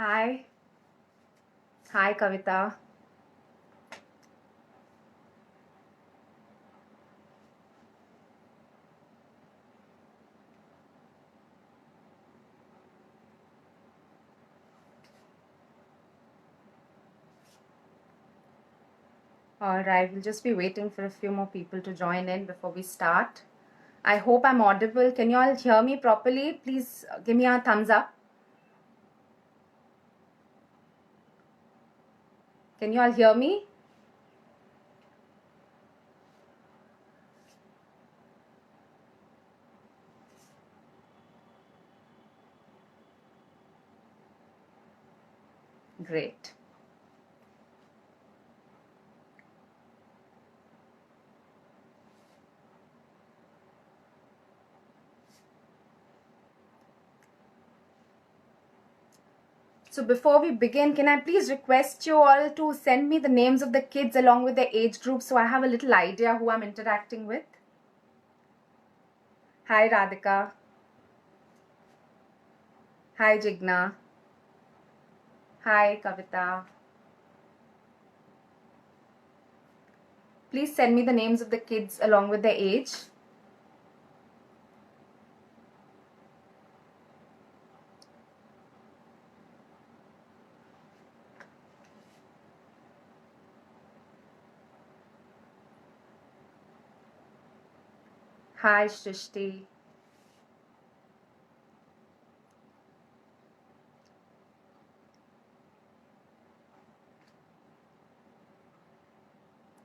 Hi. Hi, Kavita. All right, we'll just be waiting for a few more people to join in before we start. I hope I'm audible. Can you all hear me properly? Please give me a thumbs up. Can you all hear me? Great. So before we begin, can I please request you all to send me the names of the kids along with their age group so I have a little idea who I'm interacting with? Hi, Radhika. Hi, Jigna. Hi, Kavita. Please send me the names of the kids along with their age. Hi, Shrishti.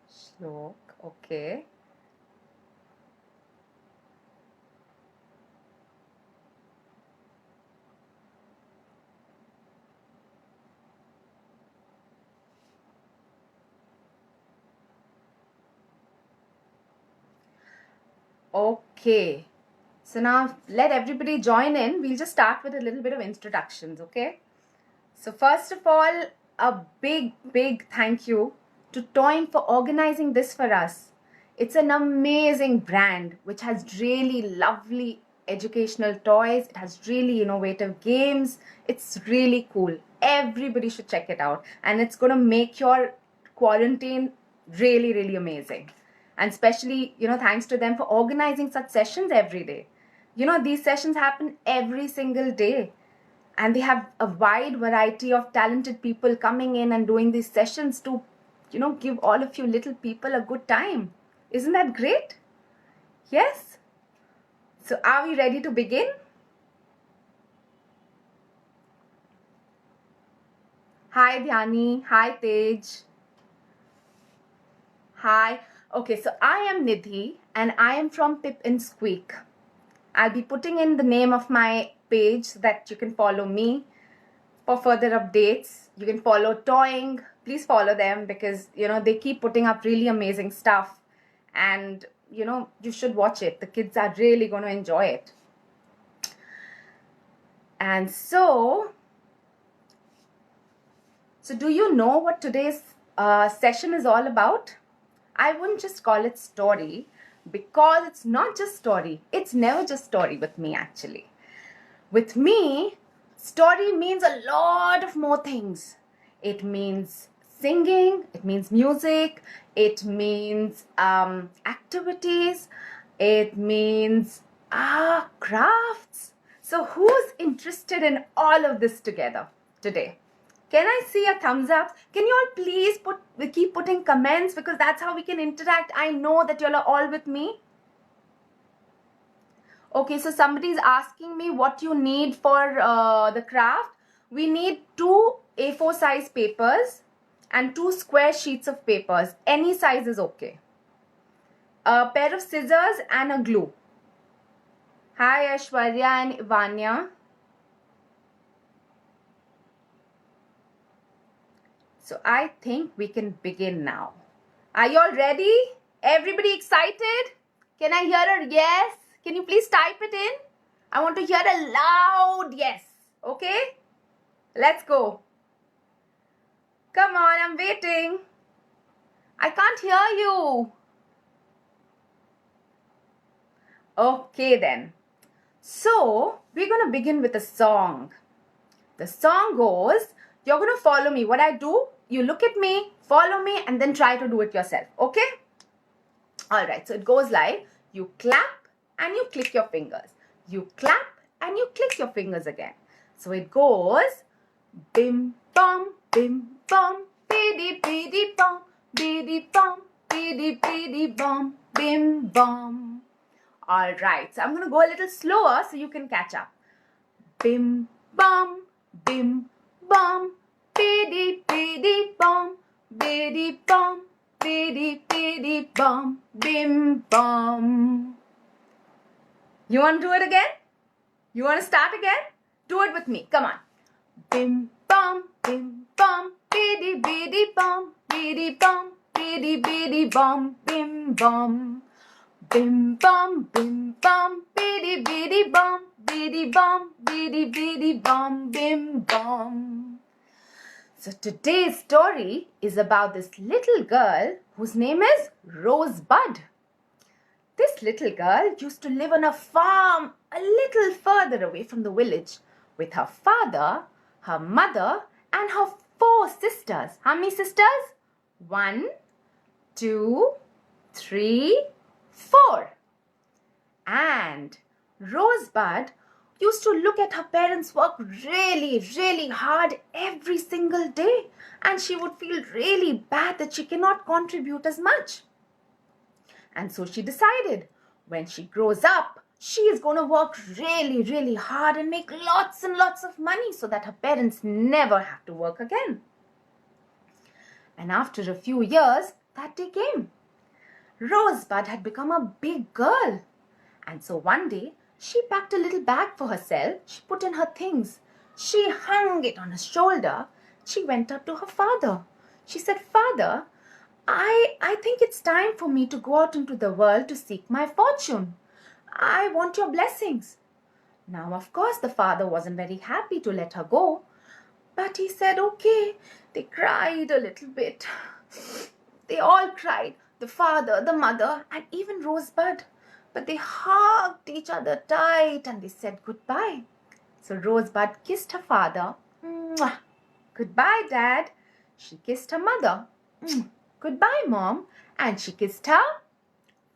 Shlok, okay. Okay. So now let everybody join in. We'll just start with a little bit of introductions, okay? So first of all, a big thank you to Toyn for organizing this for us. It's an amazing brand which has really lovely educational toys. It has really innovative games. It's really cool. Everybody should check it out. And it's going to make your quarantine really amazing. And especially, thanks to them for organizing such sessions every day. These sessions happen every single day. And they have a wide variety of talented people coming in and doing these sessions to, give all of you little people a good time. Isn't that great? Yes? So are we ready to begin? Hi, Dhyani. Hi, Tej. Hi. Okay, so I am Nidhi and I am from Pip Squeak. I'll be putting in the name of my page so that you can follow me for further updates. You can follow Toying. Please follow them because, they keep putting up really amazing stuff. And, you should watch it. The kids are really going to enjoy it. And so do you know what today's session is all about? I wouldn't just call it story because it's not just story. It's never just story with me, actually. With me, story means a lot of more things. It means singing, it means music, it means activities, it means crafts. So who's interested in all of this together today? Can I see a thumbs up? Can you all please keep putting comments because that's how we can interact. I know that you all are all with me. Okay, so somebody is asking me what you need for the craft. We need 2 A4 size papers and 2 square sheets of papers. Any size is okay. A pair of scissors and a glue. Hi Aishwarya and Ivania. So I think we can begin now. Are you all ready? Everybody excited? Can I hear a yes? Can you please type it in? I want to hear a loud yes. Okay? Let's go. Come on, I'm waiting. I can't hear you. Okay then. So, we're going to begin with a song. The song goes, you're going to follow me. What I do, you look at me, follow me, and then try to do it yourself. Okay? Alright, so it goes like, you clap and you click your fingers. You clap and you click your fingers again. So it goes, bim bum, bidi bidi bum, bidi bum, bidi bum, bim bum. Alright, so I'm going to go a little slower so you can catch up. Bim bum, bidi bidi bum, bidi bum, bidi bum, bim bum. You want to do it again? You want to start again? Do it with me. Come on. Bim bum, bidi bidi bum, bidi bum, bidi bum, bim bum. Bim bum, bidi bidi bum, bidi bum, bim bum. So today's story is about this little girl whose name is Rosebud. This little girl used to live on a farm a little further away from the village with her father, her mother, and her 4 sisters. How many sisters? 1, 2, 3, 4. And Rosebud used to look at her parents work really, really hard every single day, and she would feel really bad that she cannot contribute as much. And so she decided when she grows up, she is going to work really, really hard and make lots and lots of money so that her parents never have to work again. And after a few years, that day came. Rosebud had become a big girl. And so one day, she packed a little bag for herself. She put in her things. She hung it on her shoulder. She went up to her father. She said, "Father, I think it's time for me to go out into the world to seek my fortune. I want your blessings." Now, of course, the father wasn't very happy to let her go. But he said, okay. They cried a little bit. They all cried. The father, the mother, and even Rosebud. But they hugged each other tight and they said goodbye. So Rosebud kissed her father. Mwah. Goodbye, Dad. She kissed her mother. Goodbye, Mom. And she kissed her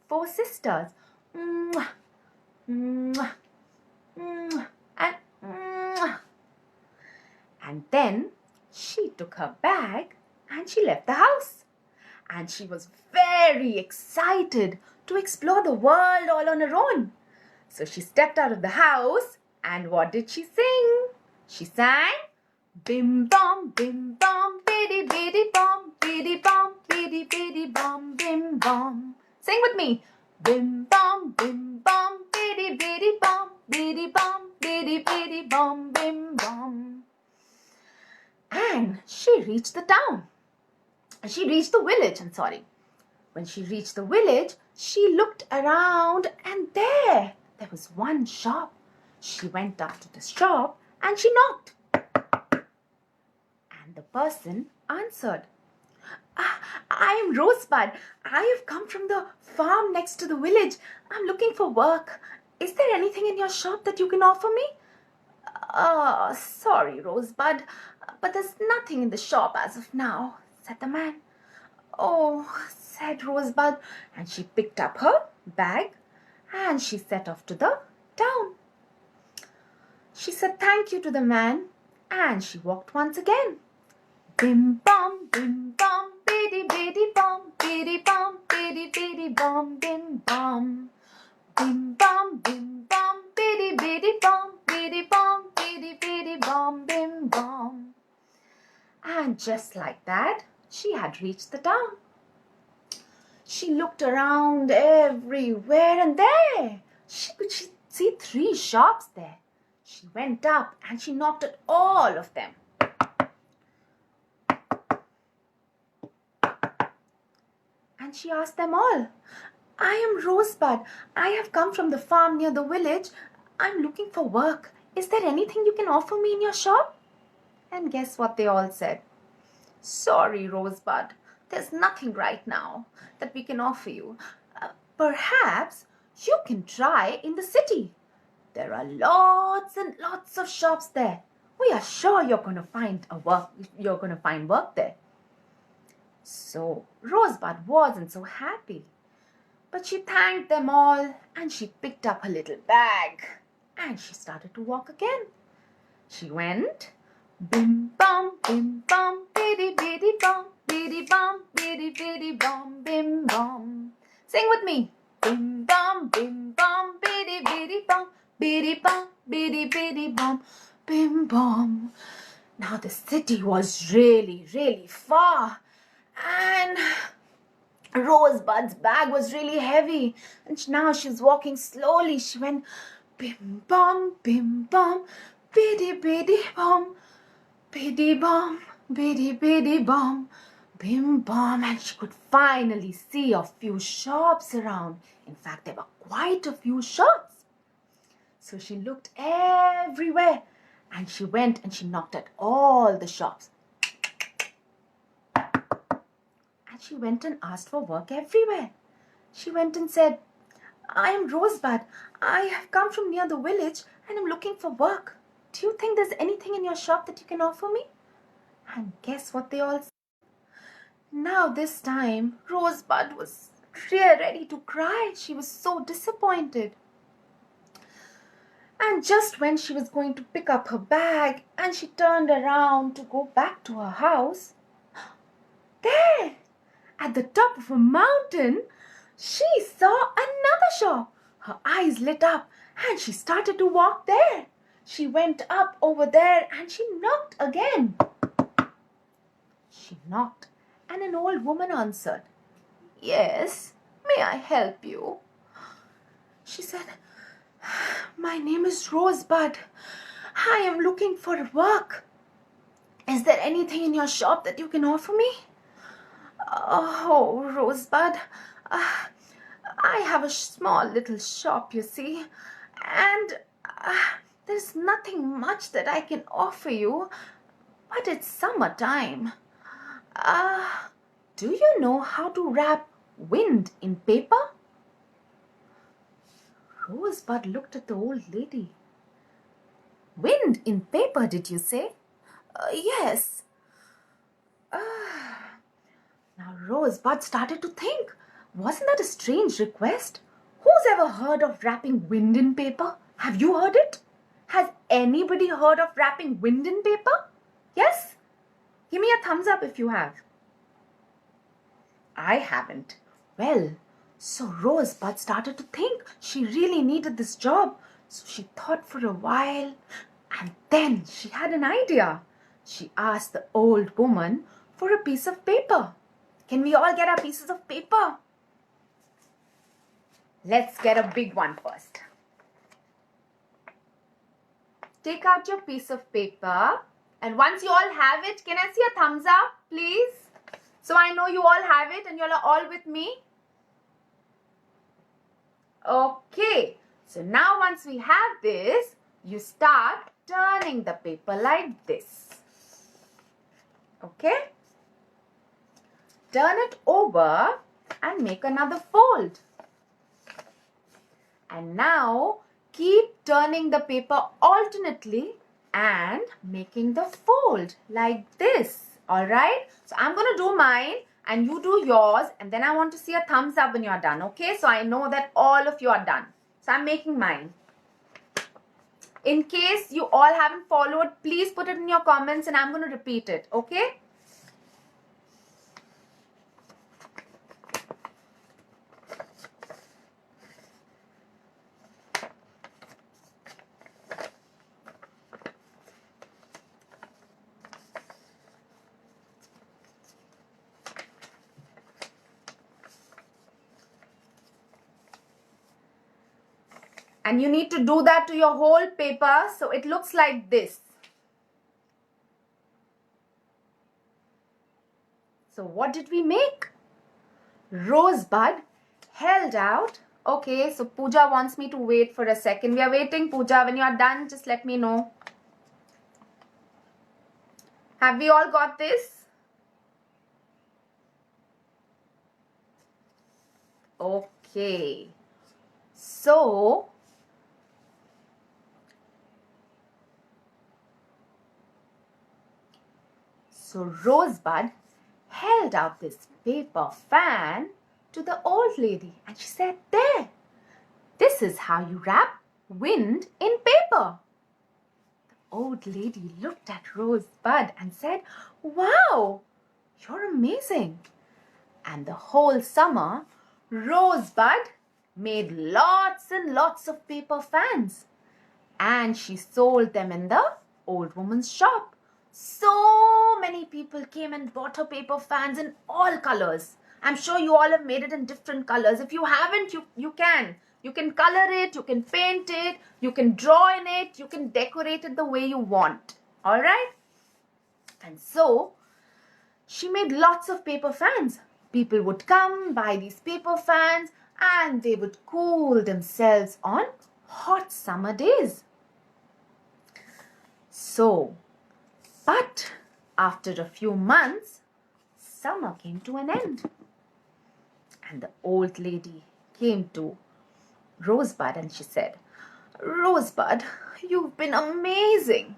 4 sisters. Mwah. Mwah. Mwah. And mwah. And then she took her bag and she left the house. And she was very excited to explore the world all on her own. So she stepped out of the house, and what did she sing? She sang, bim bum, bidi bidi bum, bidi bum, bidi bum, bim bum. Sing with me. Bim bum, bidi bidi bum, bidi bum, bim bum. And she reached the town. She reached the village, I'm sorry. When she reached the village, she looked around and there was one shop. She went up to the shop and she knocked. And the person answered. I am Rosebud. I have come from the farm next to the village. I'm looking for work. Is there anything in your shop that you can offer me? Sorry, Rosebud, but there's nothing in the shop as of now, said the man. Oh, said Rosebud, and she picked up her bag and she set off to the town. She said thank you to the man and she walked once again. Bim bum, bidi bidi bum, bidi bum, bidi bum, bim bum. Bim bum, bidi bidi bum, bidi bum, bidi bum, bim bum. And just like that, she had reached the town. She looked around everywhere and there she could see 3 shops there. She went up and she knocked at all of them. And she asked them all, I am Rosebud. I have come from the farm near the village. I'm looking for work. Is there anything you can offer me in your shop? And guess what they all said? Sorry, Rosebud. There's nothing right now that we can offer you. Perhaps you can try in the city. There are lots and lots of shops there. We are sure you're going to find work there. So Rosebud wasn't so happy, but she thanked them all and she picked up her little bag and she started to walk again. She went bim bum, biddy biddy bum, biddy bum, bim bum. Sing with me. Bim bum, biddy bum, biddy bum, bim bum. Now the city was really, really far, and Rosebud's bag was really heavy, and now she's walking slowly. She went bim bum, biddy bum, biddy bum, biddy bum, bim bum, and she could finally see a few shops around. In fact, there were quite a few shops. So she looked everywhere, and she went and she knocked at all the shops. And she went and asked for work everywhere. She went and said, I am Rosebud. I have come from near the village and I'm looking for work. Do you think there's anything in your shop that you can offer me? And guess what they all said? Now this time, Rosebud was ready to cry. She was so disappointed. And just when she was going to pick up her bag and she turned around to go back to her house, there, at the top of a mountain, she saw another shop. Her eyes lit up and she started to walk there. She went up over there and she knocked again. She knocked and an old woman answered. Yes, may I help you? She said, my name is Rosebud. I am looking for work. Is there anything in your shop that you can offer me? Oh, Rosebud, I have a small little shop, you see, and there's nothing much that I can offer you, but it's summertime. Do you know how to wrap wind in paper? Rosebud looked at the old lady. Wind in paper, did you say? Yes. Now Rosebud started to think, wasn't that a strange request? Who's ever heard of wrapping wind in paper? Have you heard it? Has anybody heard of wrapping wind in paper? Yes? Give me a thumbs up if you have. I haven't. Well, so Rosebud started to think she really needed this job. So she thought for a while and then she had an idea. She asked the old woman for a piece of paper. Can we all get our pieces of paper? Let's get a big one first. Take out your piece of paper. And once you all have it, can I see a thumbs up, please? So I know you all have it and you all are all with me. Okay. So now once we have this, you start turning the paper like this. Okay? Turn it over and make another fold. And now keep turning the paper alternately and making the fold like this. Alright? So I'm going to do mine and you do yours and then I want to see a thumbs up when you're done. Okay? So I know that all of you are done. So I'm making mine. In case you all haven't followed, please put it in your comments and I'm going to repeat it. Okay? And you need to do that to your whole paper so it looks like this. So what did we make? Rosebud held out. Okay, so Pooja wants me to wait for a second. We are waiting, Pooja. When you are done, just let me know. Have we all got this? Okay. So So Rosebud held out this paper fan to the old lady and she said, "There, this is how you wrap wind in paper." The old lady looked at Rosebud and said, "Wow, you're amazing." And the whole summer, Rosebud made lots and lots of paper fans. And she sold them in the old woman's shop. So many people came and bought her paper fans in all colors. I'm sure you all have made it in different colors. If you haven't, you can. You can color it, you can paint it, you can draw in it, you can decorate it the way you want. Alright? And so, she made lots of paper fans. People would come, buy these paper fans, and they would cool themselves on hot summer days. So, but after a few months, summer came to an end. And the old lady came to Rosebud and she said, "Rosebud, you've been amazing.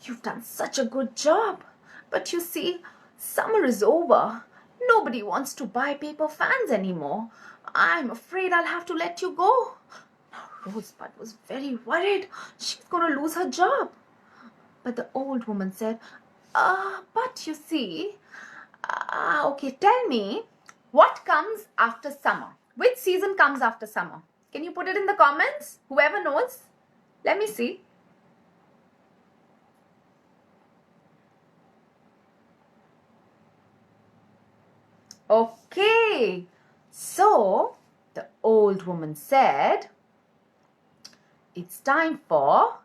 You've done such a good job. But you see, summer is over. Nobody wants to buy paper fans anymore. I'm afraid I'll have to let you go." Now, Rosebud was very worried. She's going to lose her job. But the old woman said, "But you see, okay, tell me, what comes after summer? Which season comes after summer? Can you put it in the comments? Whoever knows, let me see." Okay, so the old woman said, "It's time for..."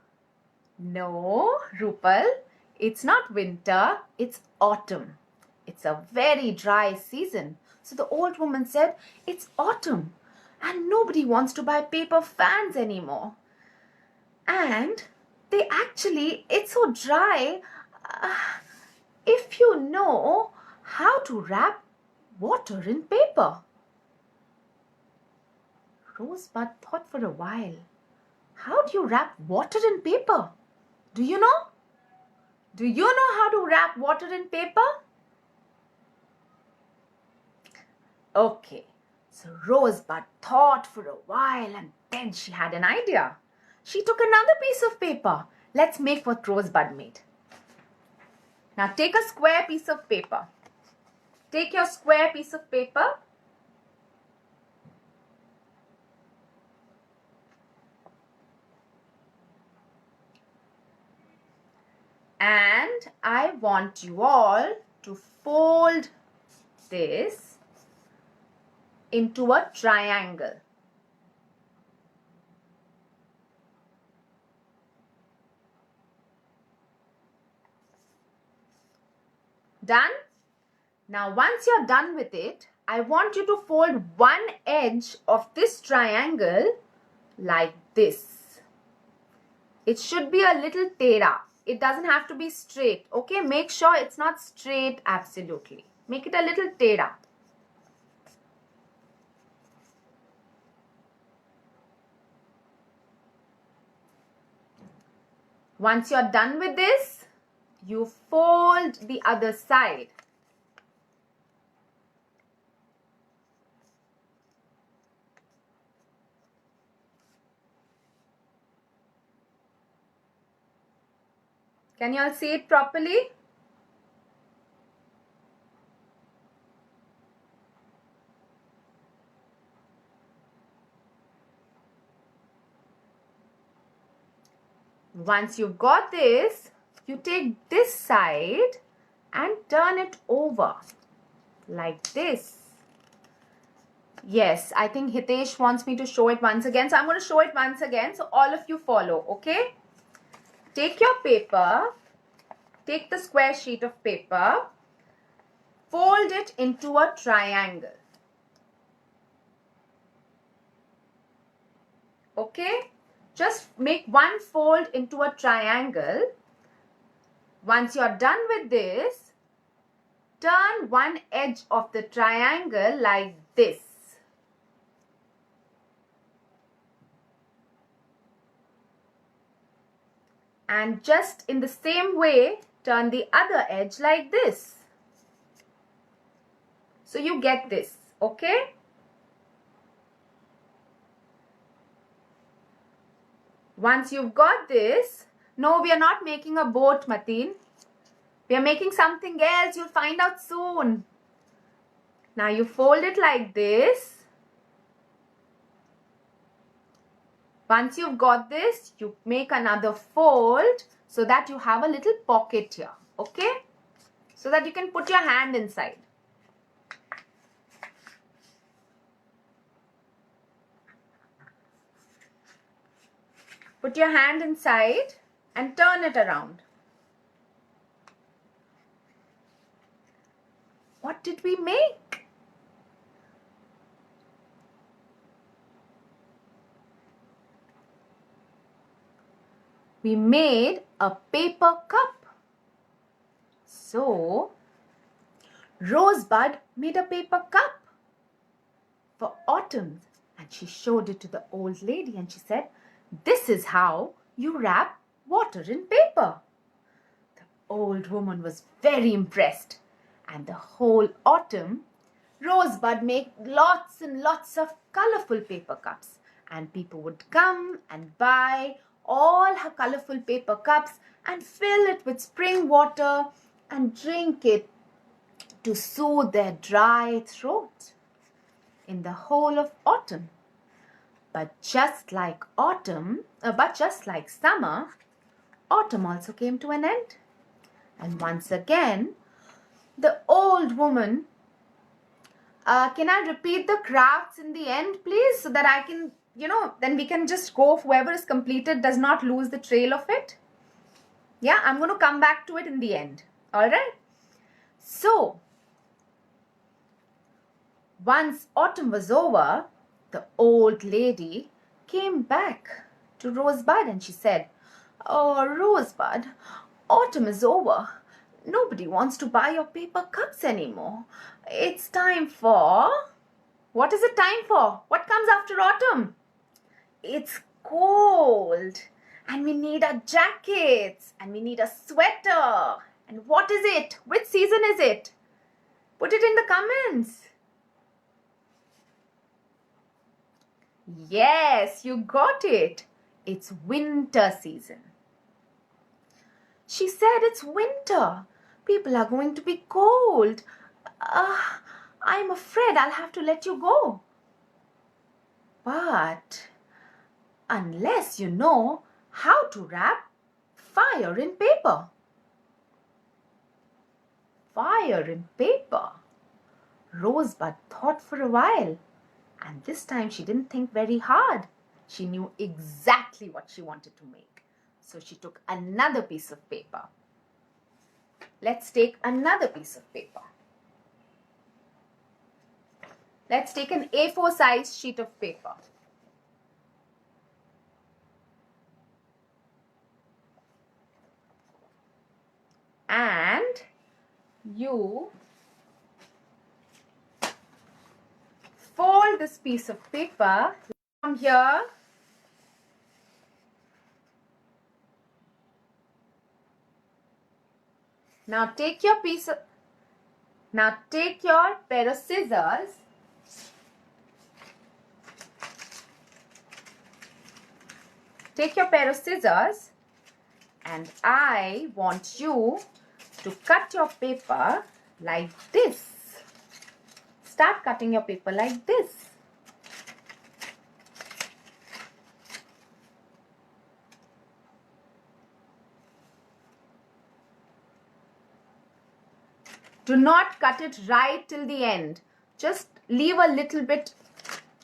No, Rupal, it's not winter, it's autumn. It's a very dry season. So the old woman said, "It's autumn and nobody wants to buy paper fans anymore. And it's so dry. If you know how to wrap water in paper." Rosebud thought for a while. How do you wrap water in paper? Do you know? Do you know how to wrap water in paper? Okay, so Rosebud thought for a while and then she had an idea. She took another piece of paper. Let's make what Rosebud made. Now take a square piece of paper. Take your square piece of paper. And I want you all to fold this into a triangle. Done? Now once you're done with it, I want you to fold one edge of this triangle like this. It should be a little tera. It doesn't have to be straight. Okay, make sure it's not straight absolutely. Make it a little tera. Once you're done with this, you fold the other side. Can you all see it properly? Once you've got this, you take this side and turn it over like this. Yes, I think Hitesh wants me to show it once again. So I'm going to show it once again. So all of you follow, okay? Take your paper, take the square sheet of paper, fold it into a triangle. Okay? Just make one fold into a triangle. Once you're done with this, turn one edge of the triangle like this. And just in the same way, turn the other edge like this. So you get this, okay? Once you've got this, no, we are not making a boat, Mateen. We are making something else. You'll find out soon. Now you fold it like this. Once you've got this, you make another fold so that you have a little pocket here, okay? So that you can put your hand inside. Put your hand inside and turn it around. What did we make? We made a paper cup. So, Rosebud made a paper cup for autumn, and she showed it to the old lady and she said, "This is how you wrap water in paper." The old woman was very impressed, and the whole autumn Rosebud made lots and lots of colorful paper cups, and people would come and buy all her colorful paper cups and fill it with spring water and drink it to soothe their dry throat in the whole of autumn. But just like summer, autumn also came to an end. And once again, the old woman, can I repeat the crafts in the end, please? So that I can, then we can just go, whoever is completed does not lose the trail of it. Yeah, I'm going to come back to it in the end. All right. So, once autumn was over, the old lady came back to Rosebud and she said, "Oh, Rosebud, autumn is over. Nobody wants to buy your paper cups anymore. It's time for..." What is it time for? What comes after autumn? It's cold and we need our jackets and we need a sweater. And what is it? Which season is it? Put it in the comments. Yes, you got it. It's winter season. She said, "It's winter. People are going to be cold. I'm afraid I'll have to let you go. But unless you know how to wrap fire in paper." Fire in paper. Rosebud thought for a while, and this time she didn't think very hard. She knew exactly what she wanted to make. So she took another piece of paper. Let's take another piece of paper. Let's take an A4 size sheet of paper. And you fold this piece of paper from here Now take your pair of scissors and I want you to cut your paper like this. Start cutting your paper like this. Do not cut it right till the end. Just leave a little bit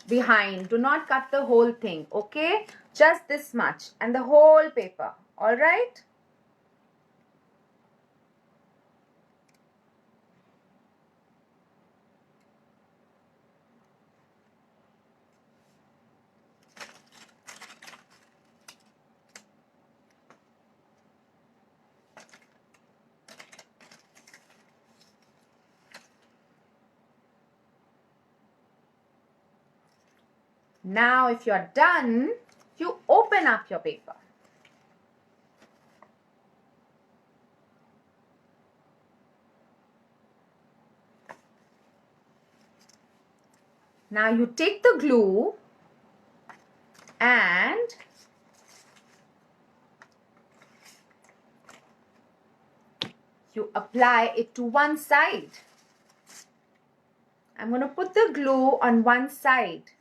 behind. Do not cut the whole thing, okay? Just this much and the whole paper, all right? Now, if you're done, you open up your paper. Now you take the glue and you apply it to one side. I'm going to put the glue on one side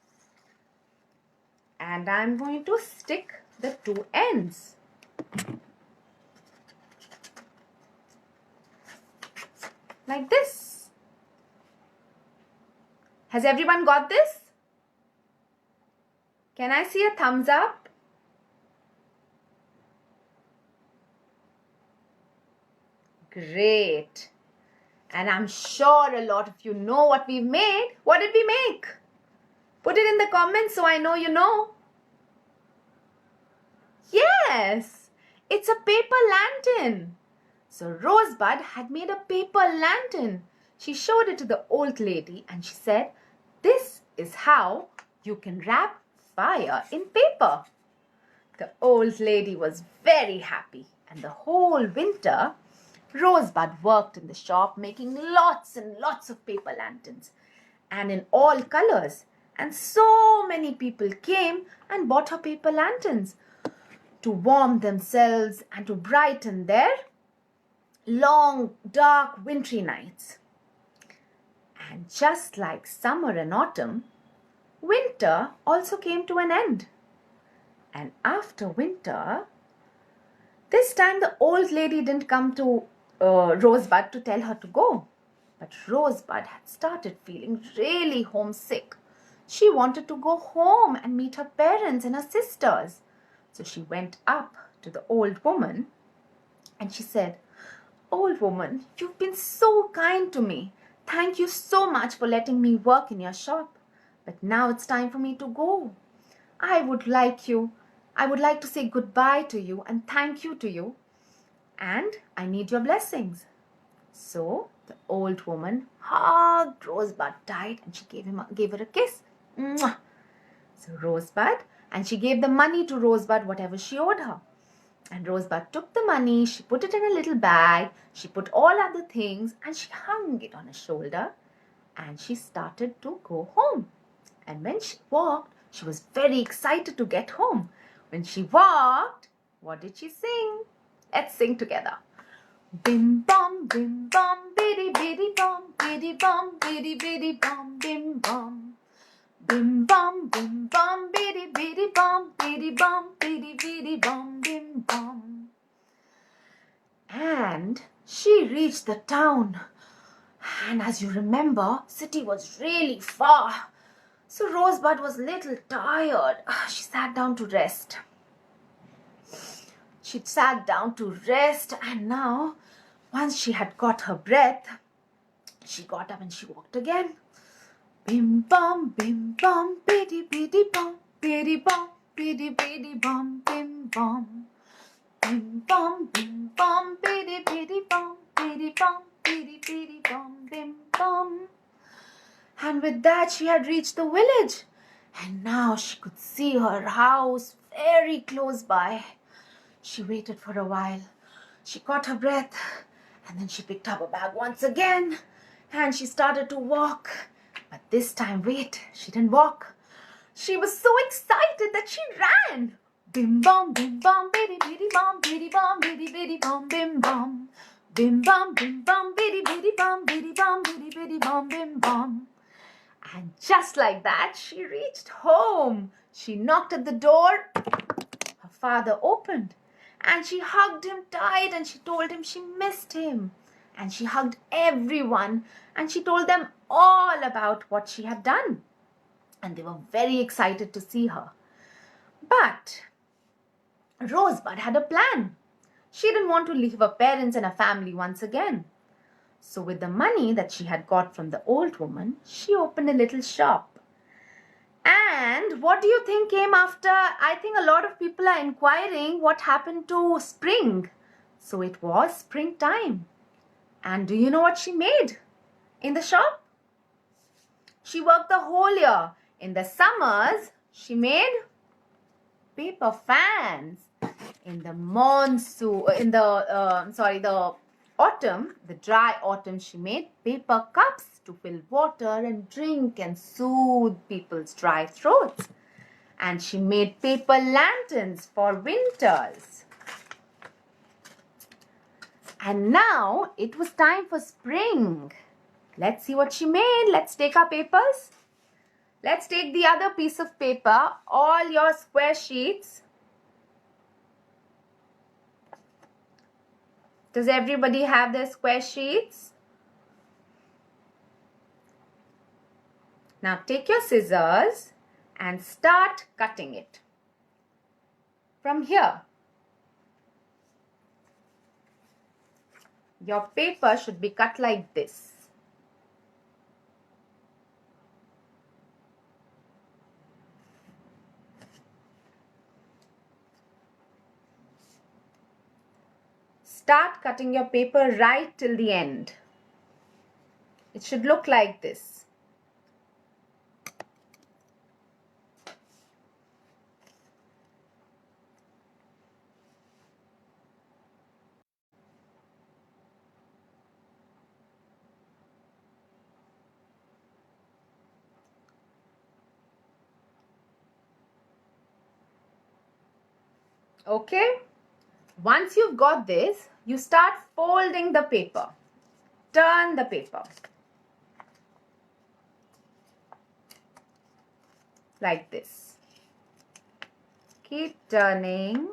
and I'm going to stick the two ends. Like this. Has everyone got this? Can I see a thumbs up? Great. And I'm sure a lot of you know what we've made. What did we make? Put it in the comments so I know you know. Yes, it's a paper lantern. So Rosebud had made a paper lantern. She showed it to the old lady and she said, "This is how you can wrap fire in paper." The old lady was very happy, and the whole winter Rosebud worked in the shop making lots and lots of paper lanterns and in all colors. And so many people came and bought her paper lanterns to warm themselves and to brighten their long, dark, wintry nights. And just like summer and autumn, winter also came to an end. And after winter, this time the old lady didn't come to Rosebud to tell her to go. But Rosebud had started feeling really homesick. She wanted to go home and meet her parents and her sisters. So she went up to the old woman and she said, "Old woman, you've been so kind to me. Thank you so much for letting me work in your shop. But now it's time for me to go. I would like to say goodbye to you and thank you to you. And I need your blessings." So the old woman hugged Rosebud tight and she gave her a kiss. Mwah. So Rosebud, and she gave the money to Rosebud, whatever she owed her. And Rosebud took the money, she put it in a little bag, she put all other things and she hung it on her shoulder and she started to go home. And when she walked, she was very excited to get home. When she walked, what did she sing? Let's sing together. Bim bum, biddy biddy bum, biddy biddy bum, bim bum. Bim bum, biddy biddy bum, biddy biddy bum, bim bum. And she reached the town. And as you remember, city was really far. So Rosebud was a little tired. She sat down to rest. And now, once she had got her breath, she got up and she walked again. Bim bum, biddy biddy bum, biddy biddy bum, bim bum. Bim bum, biddy biddy bum, biddy biddy bum, bim bum. And with that, she had reached the village. And now she could see her house very close by. She waited for a while. She caught her breath. And then she picked up her bag once again. And she started to walk. But this time, wait, she didn't walk. She was so excited that she ran. Bim bum, biddy biddy bum, biddy biddy bum, bim bum. Bim bum, biddy biddy bum, biddy biddy bum, bim bum. And just like that, she reached home. She knocked at the door. Her father opened. And she hugged him tight and she told him she missed him. And she hugged everyone and she told them all about what she had done. And they were very excited to see her. But Rosebud had a plan. She didn't want to leave her parents and her family once again. So with the money that she had got from the old woman, she opened a little shop. And what do you think came after? I think a lot of people are inquiring what happened to spring. So it was springtime. And do you know what she made in the shop? She worked the whole year. In the summers, she made paper fans. In the autumn, the dry autumn, she made paper cups. cups to fill water and drink and soothe people's dry throats. And she made paper lanterns for winters. And now it was time for spring. Let's see what she made. Let's take our papers. Let's take the other piece of paper, all your square sheets. Does everybody have their square sheets? Now take your scissors and start cutting it. From here, your paper should be cut like this. Start cutting your paper right till the end. It should look like this. Okay? Once you've got this, you start folding the paper. Turn the paper. Like this. Keep turning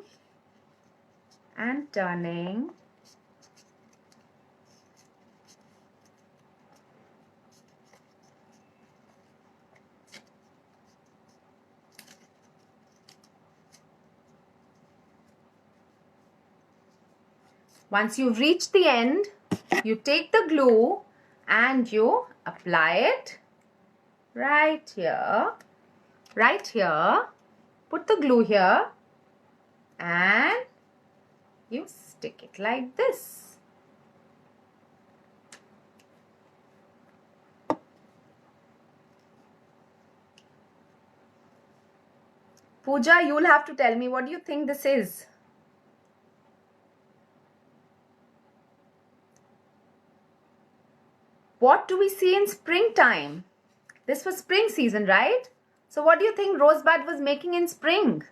and turning. Once you've reached the end, you take the glue and you apply it right here. Right here. Put the glue here and you stick it like this. Pooja, you'll have to tell me, what do you think this is? What do we see in springtime? This was spring season, right? So what do you think Rosebud was making in spring?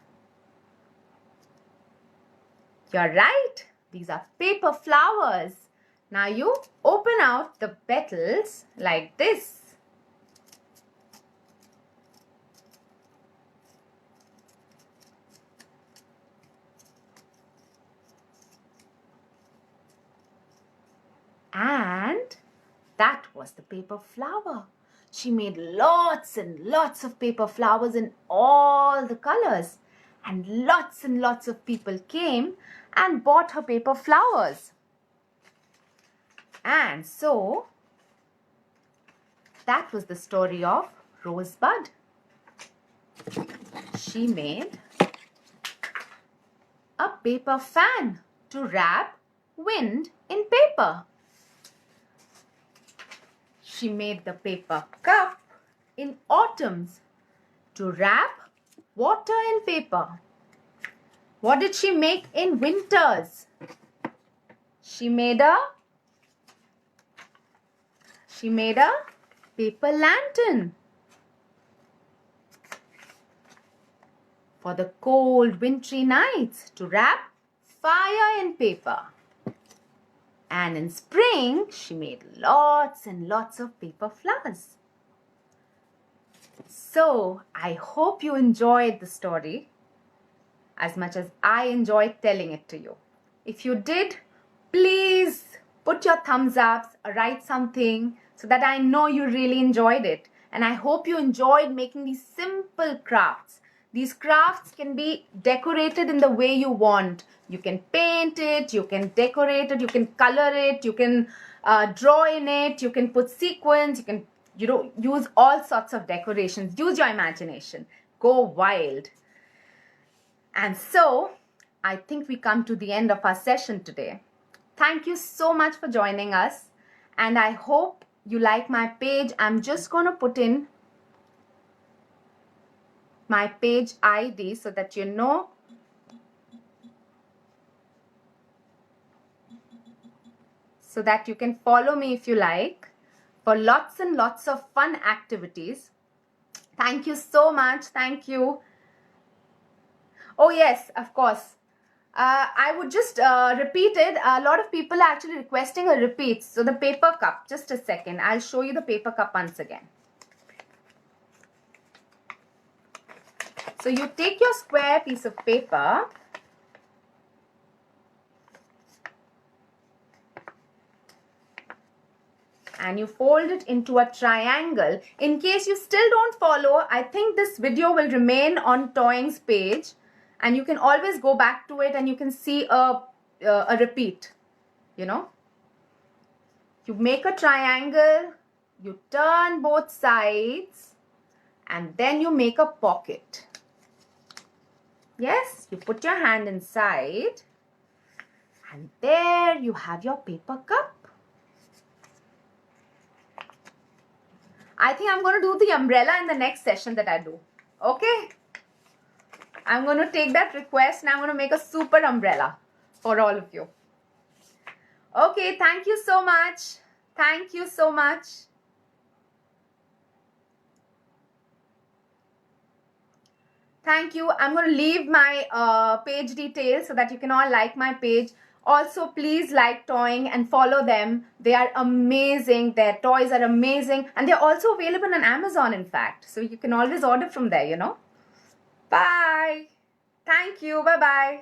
You're right. These are paper flowers. Now you open out the petals like this. And that was the paper flower. She made lots and lots of paper flowers in all the colors. And lots of people came and bought her paper flowers. And so, that was the story of Rosebud. She made a paper fan to wrap wind in paper. She made the paper cup in autumns to wrap water in paper. What did she make in winters? She made a paper lantern for the cold wintry nights to wrap fire in paper. And in spring, she made lots and lots of paper flowers. So, I hope you enjoyed the story as much as I enjoyed telling it to you. If you did, please put your thumbs up, write something so that I know you really enjoyed it. And I hope you enjoyed making these simple crafts. These crafts can be decorated in the way you want. You can paint it, you can decorate it, you can color it, you can draw in it, you can put sequins, you can use all sorts of decorations. Use your imagination. Go wild. And so, I think we come to the end of our session today. Thank you so much for joining us. And I hope you like my page. I'm just going to put in my page ID so that you know so that you can follow me if you like. for lots and lots of fun activities. Thank you so much. Thank you. Oh yes, of course. I would just repeat it. A lot of people are actually requesting a repeat. So the paper cup, just a second. I'll show you the paper cup once again. So you take your square piece of paper and you fold it into a triangle. In case you still don't follow, I think this video will remain on Toying's page and you can always go back to it and you can see a repeat, you know. You make a triangle, you turn both sides and then you make a pocket. Yes, you put your hand inside and there you have your paper cup. I think I'm going to do the umbrella in the next session that I do. Okay? I'm going to take that request and I'm going to make a super umbrella for all of you. Okay, thank you so much. Thank you so much. Thank you. I'm going to leave my page details so that you can all like my page. Also, please like Toying and follow them. They are amazing. Their toys are amazing. And they're also available on Amazon, in fact. So you can always order from there, you know. Bye. Thank you. Bye-bye.